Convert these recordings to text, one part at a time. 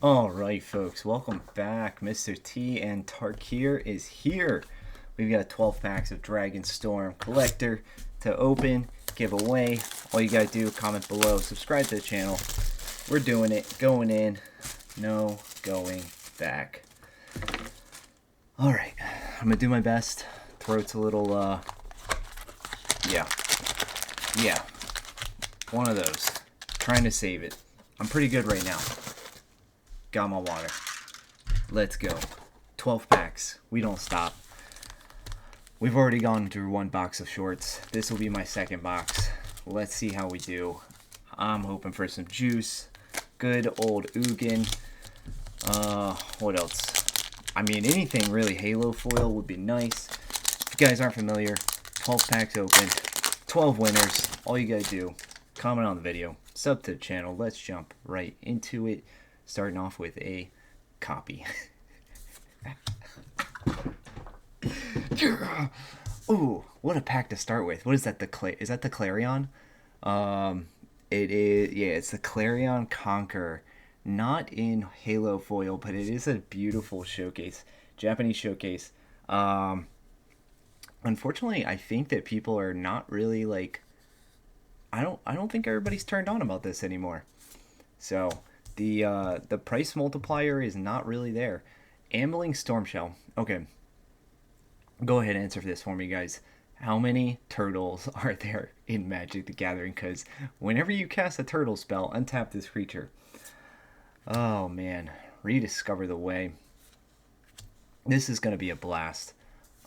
Alright folks, welcome back. Mr. T and Tarkir is here. We've got 12 packs of Dragonstorm Collector to open, give away. All you gotta do, comment below, subscribe to the channel. We're doing it, going in, no going back. Alright, I'm gonna do my best. Throat's a little, yeah, one of those. Trying to save it. I'm pretty good right now. Got my water. Let's go. 12 packs. We don't stop. We've already gone through one box of shorts. This will be my second box. Let's see how we do. I'm hoping for some juice. Good old Ugin. What else? I mean, anything really Halo foil would be nice. If you guys aren't familiar, 12 packs open. 12 winners. All you gotta do, comment on the video, sub to the channel. Let's jump right into it. Starting off with a copy. Ooh, what a pack to start with. What is that? Is that the Clarion? It is. Yeah, it's the Clarion Conqueror. Not in Halo foil, but it is a beautiful showcase, Japanese showcase. Unfortunately, I think that people are not really like. I don't think everybody's turned on about this anymore. So. The price multiplier is not really there. Ambling Stormshell. Okay. Go ahead and answer this for me, guys. How many turtles are there in Magic the Gathering? Because whenever you cast a turtle spell, untap this creature. Oh, man. Rediscover the Way. This is going to be a blast.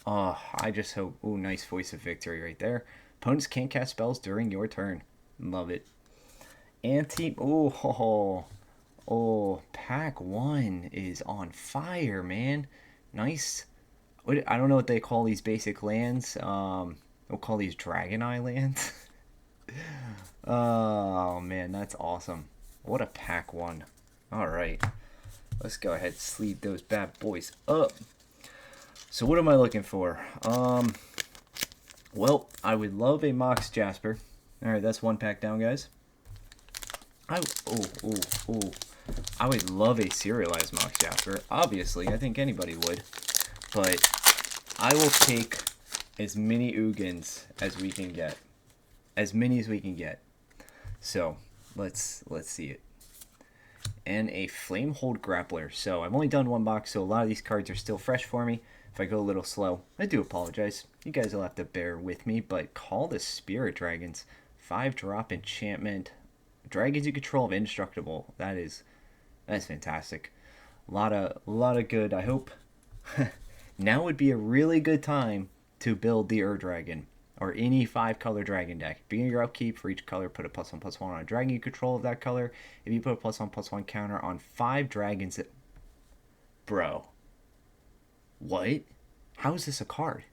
Oh, I just hope... Ooh, nice Voice of Victory right there. Opponents can't cast spells during your turn. Love it. Oh, pack 1 is on fire, man. Nice. I don't know what they call these basic lands. We'll call these Dragon Eye lands. Oh, man, that's awesome. What a pack 1. Alright. Let's go ahead and sleeve those bad boys up. So what am I looking for? Well, I would love a Mox Jasper. Alright, that's one pack down, guys. I would love a serialized Mox Jasper. Obviously, I think anybody would. But I will take as many Ugins as we can get. As many as we can get. So, let's see it. And a Flamehold Grappler. So, I've only done one box, so a lot of these cards are still fresh for me. If I go a little slow, I do apologize. You guys will have to bear with me, but Call the Spirit Dragons. 5-drop enchantment. Dragons you control of indestructible. That's fantastic. A lot of good. I hope now would be a really good time to build the Dragon or any 5-color dragon deck. Beginning your upkeep, for each color, put a +1/+1 on a dragon you control of that color. If you put a +1/+1 counter on 5 dragons, bro, what? How is this a card?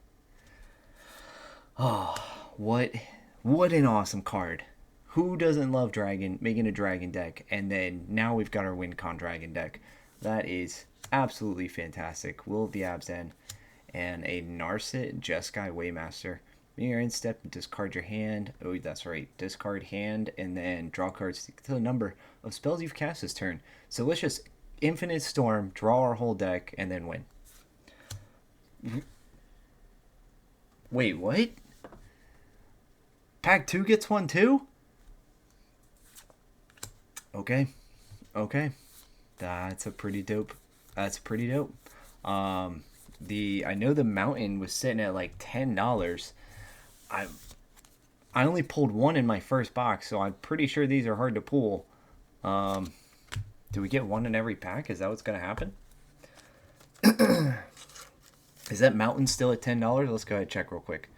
Oh, what an awesome card. Who doesn't love Dragon, making a Dragon deck? And then now we've got our WinCon Dragon deck. That is absolutely fantastic. Will of the Abzan and a Narset Jeskai Waymaster. When you're in step, discard your hand. Oh, that's right. Discard hand and then draw cards to the number of spells you've cast this turn. So let's just Infinite Storm, draw our whole deck, and then win. Wait, what? Pack 2 gets one too? Okay. That's pretty dope. I know the Mountain was sitting at like $10. I only pulled one in my first box, so I'm pretty sure these are hard to pull. Do we get one in every pack? Is that what's gonna happen? Is that Mountain still at $10? Let's go ahead and check real quick.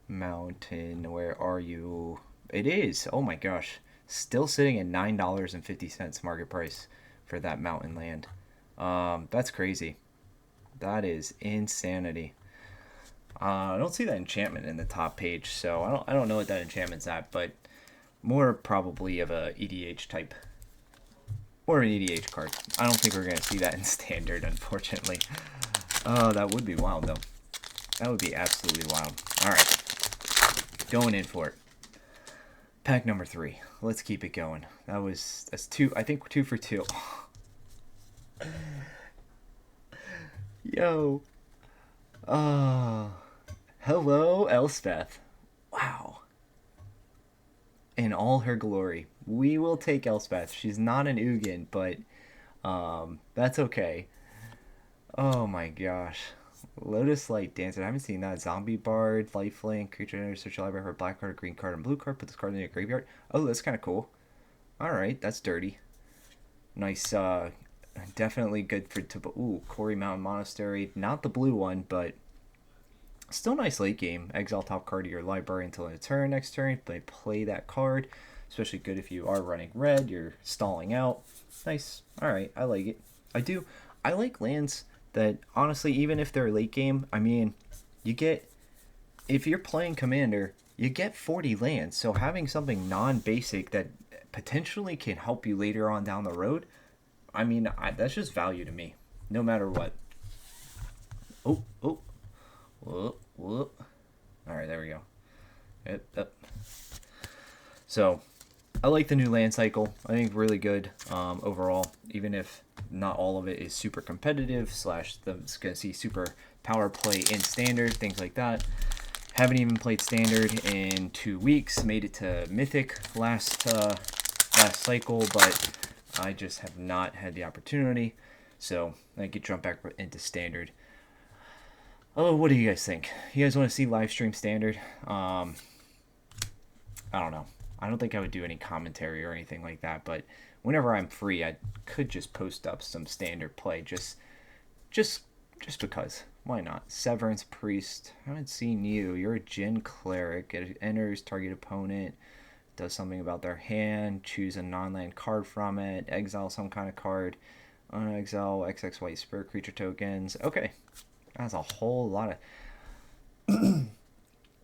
Mountain, where are you? It is. Oh my gosh. Still sitting at $9.50 market price for that Mountain land. That's crazy. That is insanity. I don't see that enchantment in the top page, so I don't know what that enchantment's at, but more probably of a EDH type. Or an EDH card. I don't think we're going to see that in Standard, unfortunately. Oh, that would be wild, though. That would be absolutely wild. Alright. Going in for it. Pack number 3. Let's keep it going. That's two. I think 2 for 2. Yo. Oh. Hello, Elspeth. Wow. In all her glory. We will take Elspeth. She's not an Ugin, but that's okay. Oh my gosh. Lotus Light Dancer. I haven't seen that. Zombie Bard, Lifelink, creature enters search library for a black card, a green card, and blue card. Put this card in your graveyard. Oh, that's kind of cool. Alright, that's dirty. Nice, definitely good for... Ooh, Quarry Mountain Monastery. Not the blue one, but still nice late game. Exile top card of your library until a turn. Next turn, play that card. Especially good if you are running red. You're stalling out. Nice. Alright, I like it. I like lands that, honestly, even if they're late game, I mean, you get... If you're playing Commander, you get 40 lands. So having something non-basic that potentially can help you later on down the road, I mean, that's just value to me, no matter what. Oh, oh. Whoop, whoop. Alright, there we go. Yep. So, I like the new land cycle. I think really good overall, even if not all of it is super competitive, / it's going to see super power play in Standard, things like that. Haven't even played Standard in 2 weeks. Made it to Mythic last cycle, but I just have not had the opportunity. So I could jump back into Standard. Oh, what do you guys think? You guys want to see live stream Standard? I don't know. I don't think I would do any commentary or anything like that, but whenever I'm free, I could just post up some Standard play, just because. Why not? Severance Priest. I haven't seen you. You're a Jin Cleric. It enters target opponent. Does something about their hand. Choose a non-land card from it. Exile some kind of card. Exile XX white spirit creature tokens. Okay. That's a whole lot of...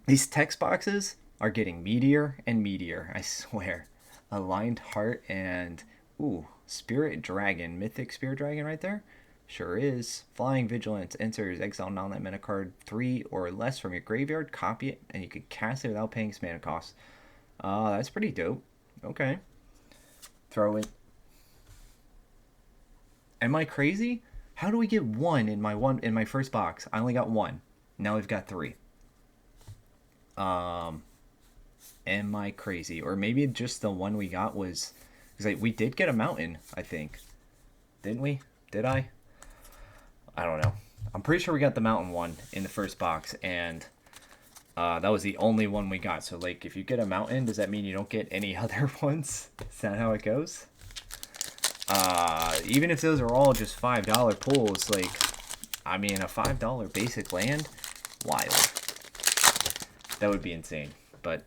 These text boxes are getting meatier and meatier, I swear. Aligned Heart and... Ooh, Spirit Dragon. Mythic Spirit Dragon right there? Sure is. Flying Vigilance enters exile non-land mana card 3 or less from your graveyard, copy it, and you can cast it without paying its mana cost. That's pretty dope. Okay. Throw it. Am I crazy? How do we get one in my first box? I only got 1. Now we've got 3. Am I crazy? Or maybe just the one we got was... Because we did get a mountain, I think. Didn't we? Did I? I don't know. I'm pretty sure we got the mountain one in the first box, and that was the only one we got. So, like, if you get a mountain, does that mean you don't get any other ones? Is that how it goes? Even if those are all just $5 pulls, like, I mean, a $5 basic land? Wild. That would be insane. But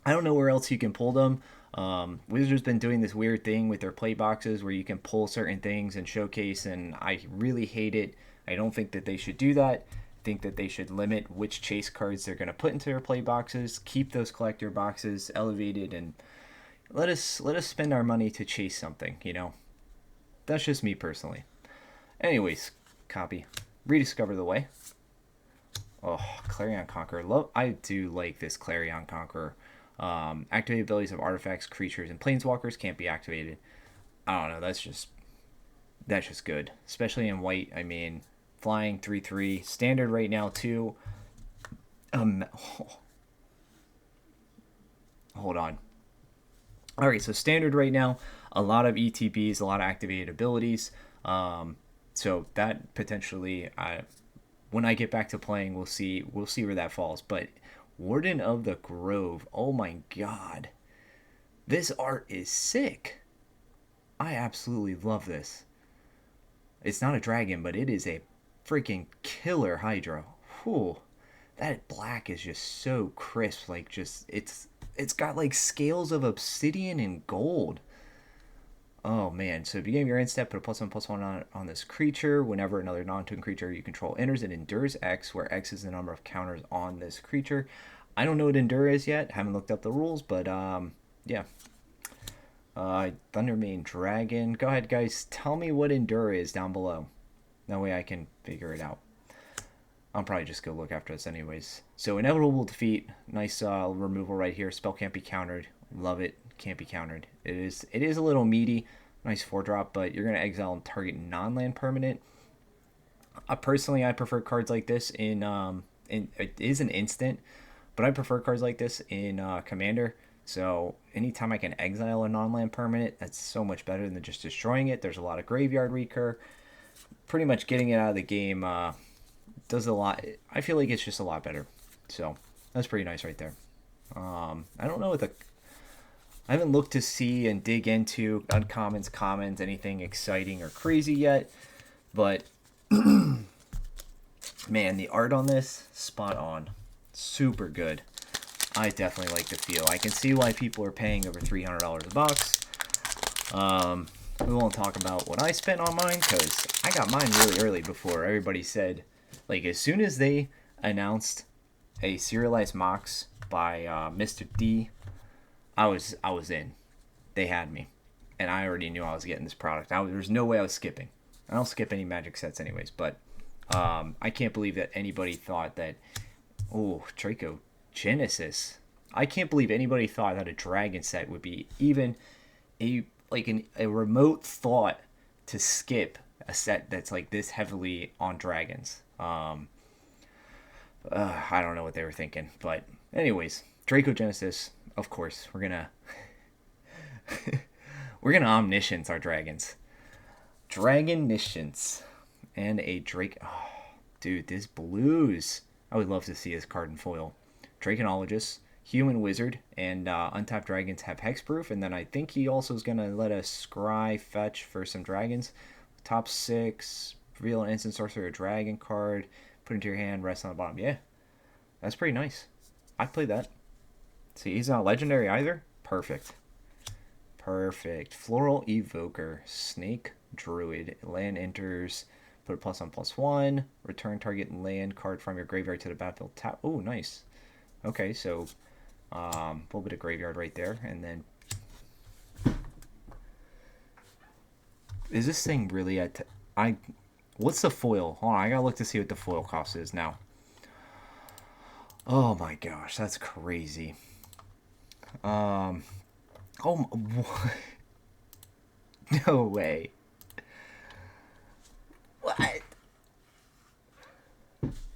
I don't know where else you can pull them. Wizards been doing this weird thing with their play boxes where you can pull certain things and showcase, and I really hate it. I don't think that they should do that. I think that they should limit which chase cards they're going to put into their play boxes, keep those collector boxes elevated, and let us spend our money to chase something, you know. That's just me personally. Anyways, copy. Rediscover the Way. Oh, Clarion Conqueror. I do like this Clarion Conqueror. Activate abilities of artifacts, creatures, and planeswalkers can't be activated. I don't know, that's just good. Especially in white. I mean, flying 3/3. Standard right now, too. Hold on. Alright, so standard right now, a lot of ETBs, a lot of activated abilities. So that potentially, when I get back to playing, we'll see where that falls. But Warden of the Grove. Oh my god. This art is sick. I absolutely love this. It's not a dragon, but it is a freaking killer Hydra. Whew. That black is just so crisp. Like, just, it's got like scales of obsidian and gold. Oh man, so beginning of your end step, put a +1/+1 on this creature. Whenever another non-token creature you control enters, it endures X, where X is the number of counters on this creature. I don't know what endure is yet. Haven't looked up the rules, but yeah. Thundermane Dragon. Go ahead, guys. Tell me what endure is down below. That way I can figure it out. I'll probably just go look after this anyways. So inevitable defeat, nice removal right here. Spell can't be countered. Love it. Can't be countered. It is a little meaty. Nice 4-drop, but you're gonna exile and target non-land permanent. Personally, I prefer cards like this in it is an instant, but I prefer cards like this in Commander. So anytime I can exile a non-land permanent, that's so much better than just destroying it. There's a lot of graveyard recur. Pretty much getting it out of the game does a lot. I feel like it's just a lot better. So that's pretty nice right there. I don't know what I haven't looked to see and dig into uncommons, commons, anything exciting or crazy yet, but man, the art on this, spot on. Super good. I definitely like the feel. I can see why people are paying over $300 a box. We won't talk about what I spent on mine, because I got mine really early before everybody said, like, as soon as they announced a serialized MOX by Mr. D, I was in. They had me. And I already knew I was getting this product. There's no way I was skipping. I don't skip any Magic sets anyways, but I can't believe that anybody thought that, oh, Draco Genesis. I can't believe anybody thought that a dragon set would be even a remote thought to skip a set that's like this heavily on dragons. I don't know what they were thinking, but anyways, Draco Genesis, of course, we're gonna omniscience our dragons. Dragoniscience and a Drake. Oh, dude, this blues. I would love to see this card in foil. Draconologist, Human Wizard, and Untapped Dragons have Hexproof, and then I think he also is going to let us scry fetch for some dragons. Top 6, reveal an instant sorcerer, a dragon card, put into your hand, rest on the bottom. Yeah, that's pretty nice. I'd play that. See, he's not legendary either. Perfect. Perfect. Floral Evoker, Snake Druid, land enters, put a +1/+1, return target land card from your graveyard to the battlefield. Tap. Oh, nice. Okay, so a little bit of graveyard right there, and then is this thing really at? What's the foil? Hold on, I gotta look to see what the foil cost is now. Oh my gosh, that's crazy. Oh, no way. What?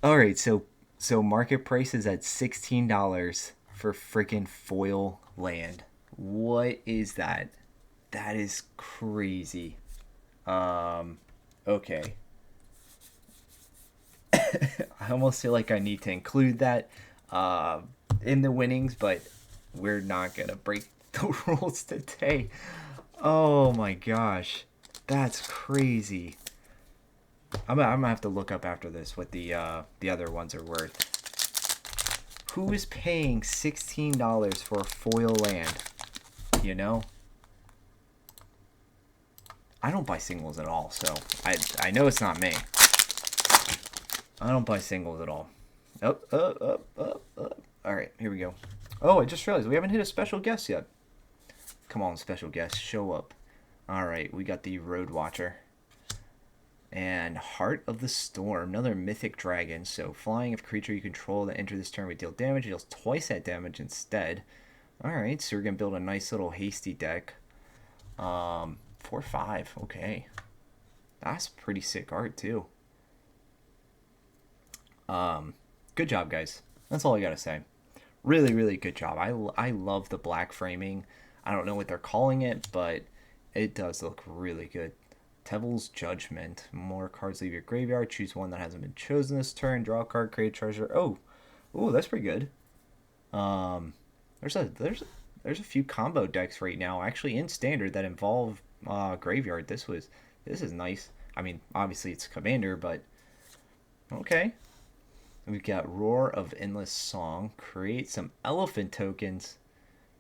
All right, so market price is at $16 for freaking foil land. What is that? That is crazy. Okay. I almost feel like I need to include that in the winnings, but we're not gonna break the rules today. Oh my gosh, that's crazy. I'm gonna have to look up after this what the other ones are worth. Who is paying $16 for a foil land? You know, I don't buy singles at all, so I know it's not me. I don't buy singles at all. Up. All right, here we go. Oh, I just realized we haven't hit a special guest yet. Come on, special guest, show up. All right, we got the Road Watcher. And Heart of the Storm, another mythic dragon. So flying, if a creature you control that enter this turn would deal damage, it deals twice that damage instead. Alright, so we're going to build a nice little hasty deck. 4/5, okay. That's pretty sick art too. Good job, guys. That's all I got to say. Really, really good job. I love the black framing. I don't know what they're calling it, but it does look really good. Tevil's Judgment. More cards leave your graveyard. Choose one that hasn't been chosen this turn. Draw a card, create a treasure. Oh, that's pretty good. There's a few combo decks right now, actually in standard, that involve graveyard. This is nice. I mean, obviously it's Commander, but okay. We've got Roar of Endless Song. Create some elephant tokens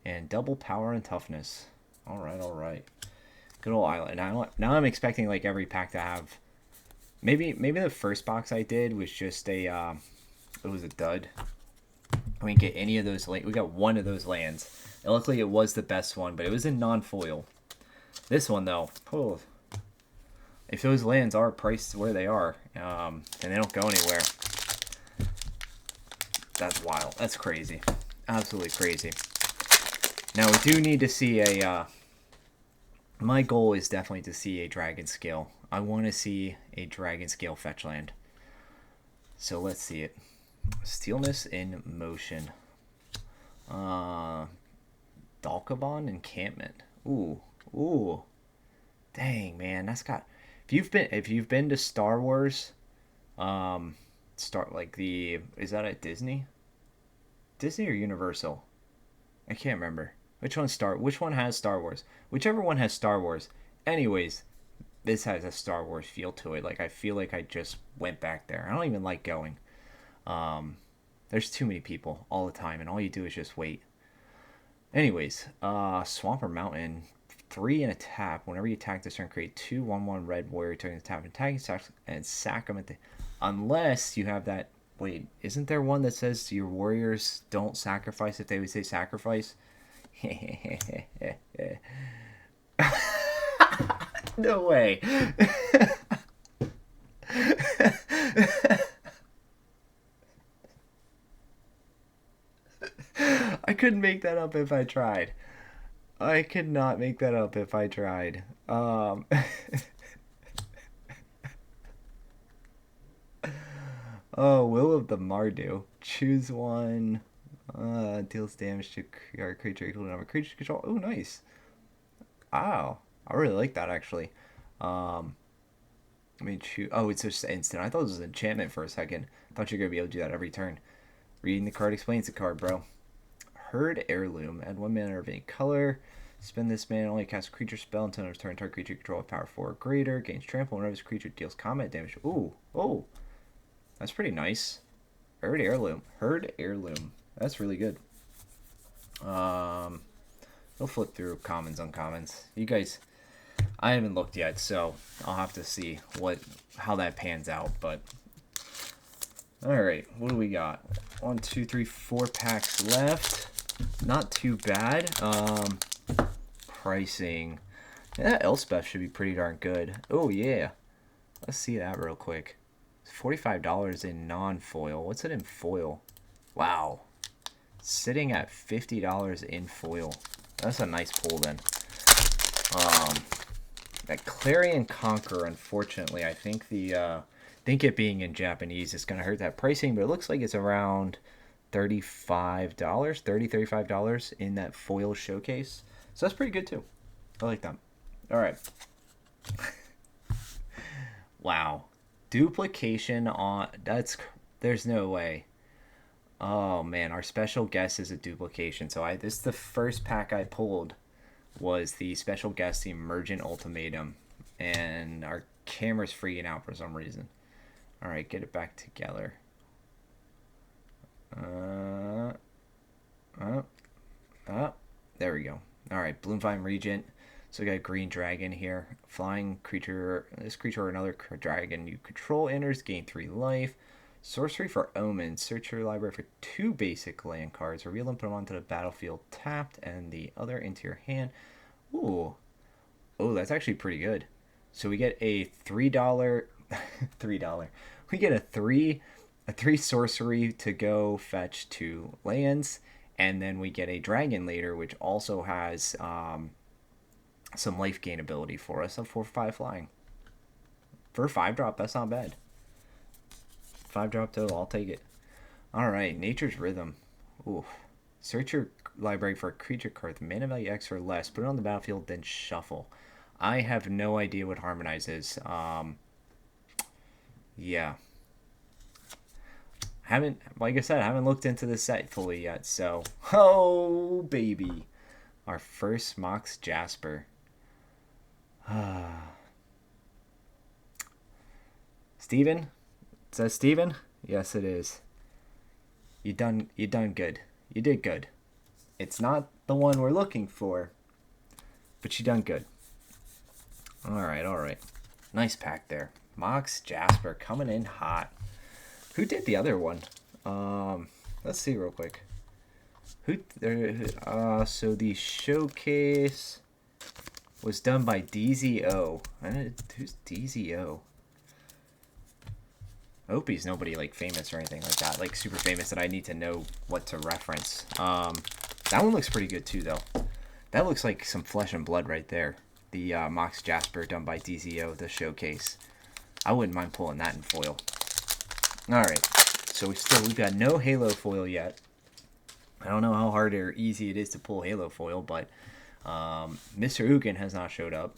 and double power and toughness. All right. Good old island. Now I'm expecting like every pack to have. Maybe the first box I did was just a it was a dud. We didn't get any of those. We got one of those lands. And luckily it was the best one, but it was in non-foil. This one though, oh, if those lands are priced where they are, and they don't go anywhere, That's wild. That's crazy. Absolutely crazy. Now, we do need to see a... my goal is definitely to see a dragon scale. I want to see a dragon scale fetch land. So let's see it. Steelness in motion. Dalkabon encampment. Ooh. Ooh. Dang, man. That's got... If you've been to Star Wars... is that at Disney? Disney or Universal? I can't remember. Which one has Star Wars? Whichever one has Star Wars. Anyways, this has a Star Wars feel to it. Like, I feel like I just went back there. I don't even like going. There's too many people all the time, and all you do is just wait. Anyways, Swamp or Mountain, 3 and a tap. Whenever you attack this turn, create 2 1/1 red warrior turn tap and tag and sack them at the... Unless you have that... Wait, isn't there one that says your warriors don't sacrifice if they would say sacrifice? No way. I couldn't make that up if I tried. I could not make that up if I tried. Oh, Will of the Mardu. Choose one. Deals damage to our creature equal to number of creatures control. Oh, nice. Wow. I really like that, actually. I mean, choose... Oh, it's just instant. I thought it was an enchantment for a second. I thought you were going to be able to do that every turn. Reading the card explains the card, bro. Herd Heirloom. Add 1 mana of any color. Spend this mana, only cast a creature spell until its turn. Target creature control with power 4 or greater. Gains trample whenever this creature deals combat damage. Ooh. Oh. That's pretty nice. Herd Heirloom. Herd Heirloom. That's really good. We'll flip through commons, uncommons. You guys, I haven't looked yet, so I'll have to see how that pans out. But all right, what do we got? 1, 2, 3, 4 packs left. Not too bad. Pricing. Yeah, that Elspeth should be pretty darn good. Oh yeah, let's see that real quick. It's $45 in non-foil. What's it in foil? Wow. Sitting at $50 in foil. That's a nice pull then. That Clarion Conqueror, unfortunately, I think it being in Japanese is going to hurt that pricing, but it looks like it's around $35 in that foil showcase. So that's pretty good too. I like that. All right. Wow. Duplication on... There's no way. Oh man, our special guest is a duplication. So this is the first pack I pulled was the special guest, the Emergent Ultimatum, and our camera's freaking out for some reason. All right, get it back together. There we go. All right, Bloomvine Regent. So we got Green Dragon here. Flying creature. This creature or another dragon you control enters, gain 3 life. Sorcery for Omen. Search your library for 2 basic land cards. Reveal them, put them onto the battlefield tapped, and the other into your hand. Ooh. Oh, that's actually pretty good. So we get a $3... $3. We get a 3 sorcery to go fetch 2 lands, and then we get a dragon later, which also has some life gain ability for us. A 4/5 flying. For a 5-drop, that's not bad. 5-drop total, I'll take it. Alright, Nature's Rhythm. Oof. Search your library for a creature card with mana value X or less. Put it on the battlefield, then shuffle. I have no idea what Harmonize is. Yeah. Like I said, I haven't looked into the set fully yet, so... Oh, baby. Our first Mox Jasper. Steven? Is that Steven? Yes, it is. You done good. You did good. It's not the one we're looking for, but you done good. Alright. Nice pack there. Mox Jasper coming in hot. Who did the other one? Let's see real quick. So the showcase was done by DZO. Who's DZO? I hope he's nobody like famous or anything like that, like super famous that I need to know what to reference. That one looks pretty good too, though. That looks like some flesh and blood right there. The Mox Jasper done by DZO, the showcase. I wouldn't mind pulling that in foil. All right, so we've got no Halo foil yet. I don't know how hard or easy it is to pull Halo foil, but Mr. Ugin has not showed up.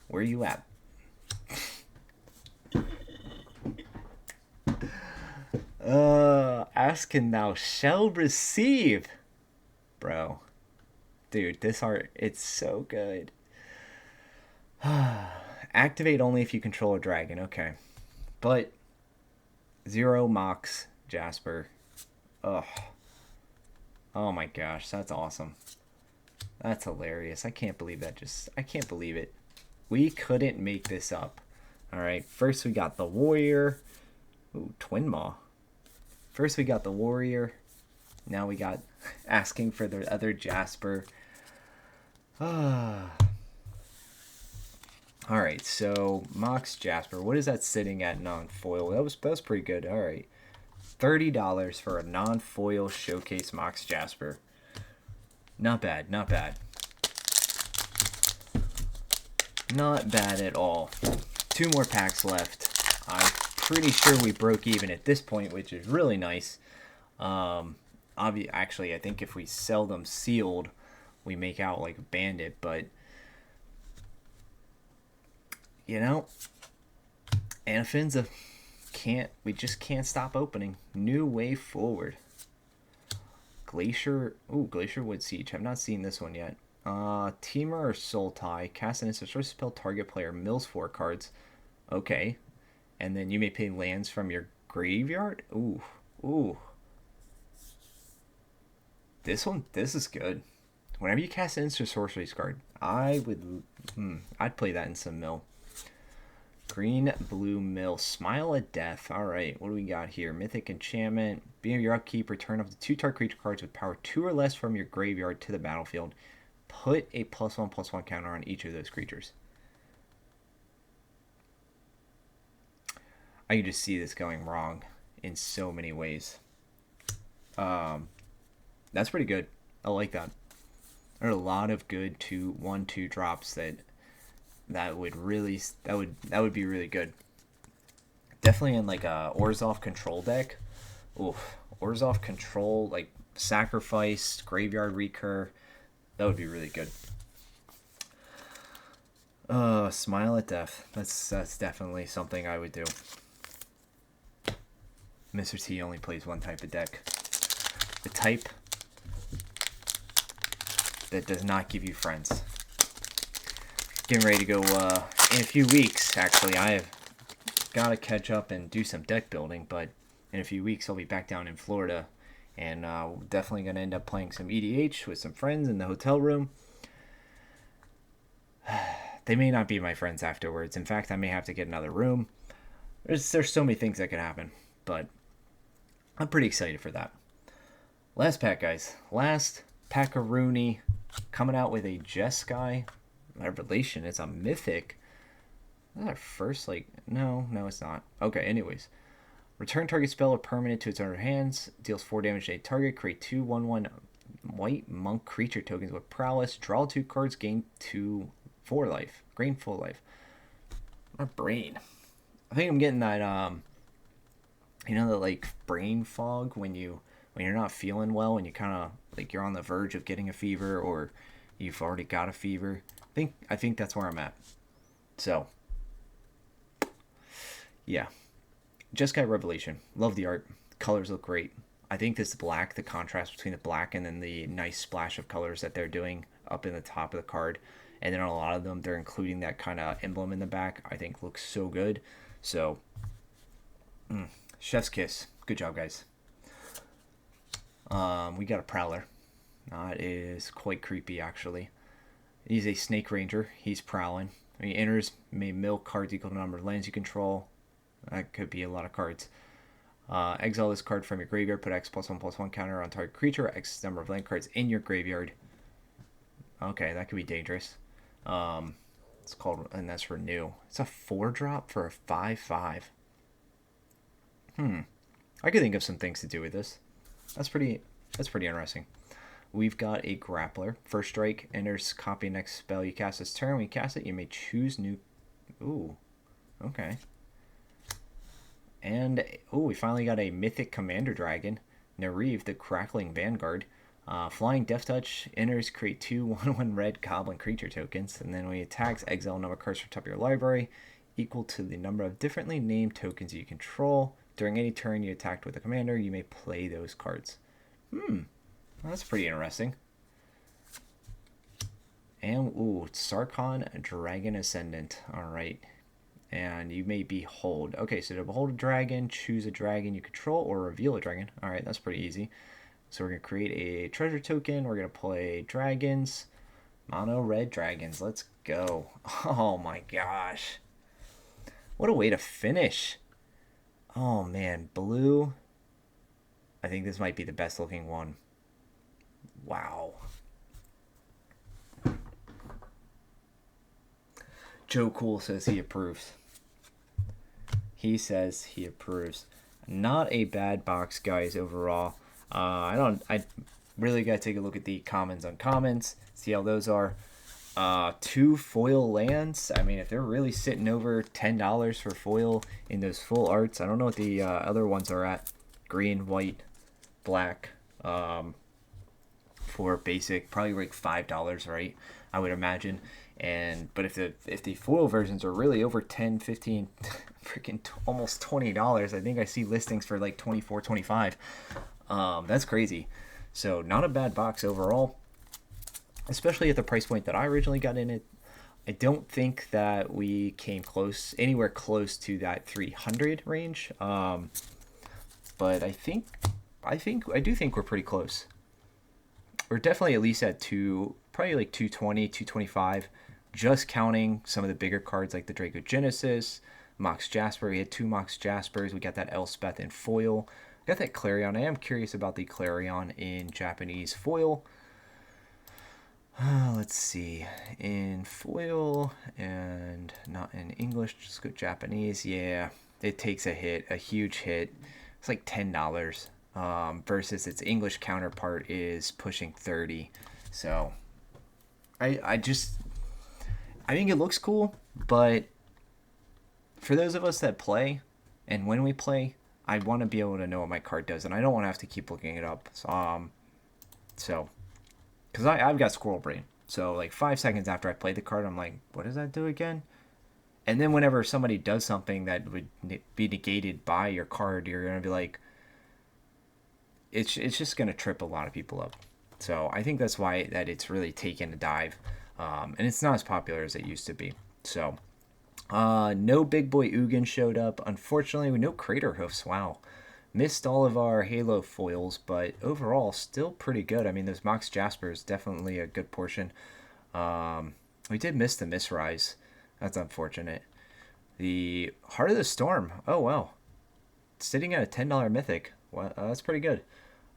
Where are you at? Ask and thou shall receive. Bro. Dude, this art, it's so good. Activate only if you control a dragon. Okay. But 0 Mox Jasper. Ugh. Oh my gosh, that's awesome. That's hilarious. I can't believe that. I can't believe it. We couldn't make this up. Alright, first we got the Warrior. Ooh, Twin Maw. First we got the Warrior. Now we got asking for the other Jasper. Alright, so Mox Jasper. What is that sitting at non-foil? That was pretty good. Alright. $30 for a non-foil showcase Mox Jasper. Not bad, not bad. Not bad at all. 2 more packs left. I'm pretty sure we broke even at this point, which is really nice. Actually, I think if we sell them sealed, we make out like a bandit, but you know, Anafinza we just can't stop opening. New way forward. Glacier Wood Siege. I've not seen this one yet. Teamer or Soul Tie. Cast an instant source spell, target player mills 4 cards. Okay. And then you may pay lands from your graveyard? Ooh. Ooh. This is good. Whenever you cast an instant sorcery card, I'd play that in some mill. Green, blue, mill. Smile at Death. Alright, what do we got here? Mythic Enchantment. Being your upkeep, return up to 2 target creature cards with power 2 or less from your graveyard to the battlefield. Put a +1/+1 counter on each of those creatures. I can just see this going wrong in so many ways. That's pretty good. I like that. There are a lot of good 1/2 drops that would be really good. Definitely in like a Orzhov control deck. Oof. Orzhov control, like sacrifice, graveyard recur. That would be really good. Smile at Death. That's definitely something I would do. Mr. T only plays one type of deck. The type that does not give you friends. Getting ready to go in a few weeks, actually. I have got to catch up and do some deck building, but in a few weeks I'll be back down in Florida, and we're definitely going to end up playing some EDH with some friends in the hotel room. They may not be my friends afterwards. In fact, I may have to get another room. There's so many things that could happen, but I'm pretty excited for that. Last pack, guys. Last Packaroonie coming out with a Jeskai Revelation. It's a mythic. Is that our first, like... No, it's not. Okay, anyways. Return target spell or permanent to its owner's hands. Deals 4 damage to a target. Create 2 1/1 white monk creature tokens with prowess. Draw 2 cards. Gain 2 4 life. Gain 4 life. My brain. I think I'm getting that, you know, the, like, brain fog when you're not feeling well and you kind of, like, you're on the verge of getting a fever or you've already got a fever. I think that's where I'm at. So, yeah. Just got Revelation. Love the art. Colors look great. I think this black, the contrast between the black and then the nice splash of colors that they're doing up in the top of the card. And then on a lot of them, they're including that kind of emblem in the back. I think looks so good. So, chef's kiss. Good job, guys. We got a Prowler. That is quite creepy, actually. He's a Snake Ranger. He's prowling. When he enters, may mill cards equal to the number of lands you control. That could be a lot of cards. Exile this card from your graveyard. Put X +1/+1 counter on target creature. X number of land cards in your graveyard. Okay, that could be dangerous. It's called, and that's Renew. It's a 4-drop for a 5/5. I could think of some things to do with this. That's pretty interesting. We've got a Grappler. First strike, enters copy next spell you cast this turn. When you cast it, you may choose new... Ooh, okay. And, we finally got a Mythic Commander Dragon. Nariv, the Crackling Vanguard. Flying Death Touch, enters, create 2 1/1 red Goblin creature tokens. And then when he attacks, exile a number of cards from top of your library equal to the number of differently named tokens you control. During any turn you attacked with a commander, you may play those cards. That's pretty interesting. And, Sarkhan Dragon Ascendant. Alright. And you may behold. Okay, so to behold a dragon, choose a dragon you control, or reveal a dragon. Alright, that's pretty easy. So we're going to create a treasure token. We're going to play dragons. Mono red dragons. Let's go. Oh my gosh. What a way to finish. Oh man, blue. I think this might be the best looking one. Wow. Joe Cool says he approves. He says he approves. Not a bad box, guys, overall. I really got to take a look at the commons, uncommons, see how those are. 2 foil lands. I mean, if they're really sitting over $10 for foil in those full arts, I don't know what the other ones are at. Green, white, black. For basic, probably like $5, right? I would imagine. But if the foil versions are really over 10, 15, freaking almost $20, I think I see listings for like 24, 25. That's crazy. So not a bad box overall, especially at the price point that I originally got in it. I don't think that we came anywhere close to that 300 range. But I do think we're pretty close. We're definitely at least at probably like 220, 225, just counting some of the bigger cards like the Draco Genesis, Mox Jasper. We had 2 Mox Jaspers. We got that Elspeth in foil. We got that Clarion. I am curious about the Clarion in Japanese foil. Let's see. In foil and not in English, just go Japanese. Yeah, it takes a hit, a huge hit. It's like $10. Versus its English counterpart is pushing 30. So I think it looks cool, but for those of us that play, and when we play, I want to be able to know what my card does, and I don't want to have to keep looking it up. So because I've got squirrel brain, so like 5 seconds after I play the card, I'm like, what does that do again? And then whenever somebody does something that would be negated by your card, you're gonna be like, it's just going to trip a lot of people up. So I think that's why that it's really taken a dive. And it's not as popular as it used to be. So no Big Boy Ugin showed up. Unfortunately, no Crater Hoofs. Wow. Missed all of our Halo foils, but overall still pretty good. I mean, those Mox Jaspers, definitely a good portion. We did miss the Mistrise. That's unfortunate. The Heart of the Storm. Oh, well. Sitting at a $10 Mythic. Well, that's pretty good.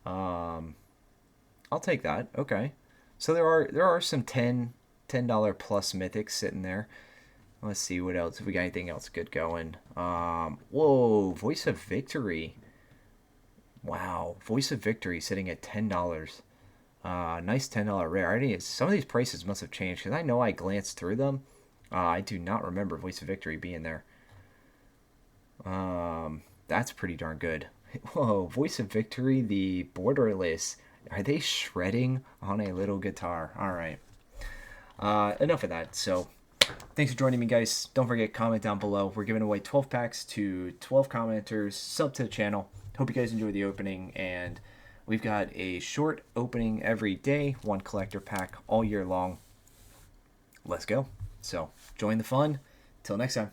I'll take that. Okay. So there are some $10 plus mythics sitting there. Let's see what else. If we got anything else good going. Whoa, Voice of Victory. Wow, Voice of Victory sitting at $10. Nice $10 rare. Some of these prices must have changed because I know I glanced through them. I do not remember Voice of Victory being there. That's pretty darn good. Whoa, Voice of Victory, the borderless. Are they shredding on a little guitar? All right. Enough of that. So, thanks for joining me, guys. Don't forget, comment down below. We're giving away 12 packs to 12 commenters. Sub to the channel. Hope you guys enjoy the opening. And we've got a short opening every day. 1 collector pack all year long. Let's go. So, join the fun. Till next time.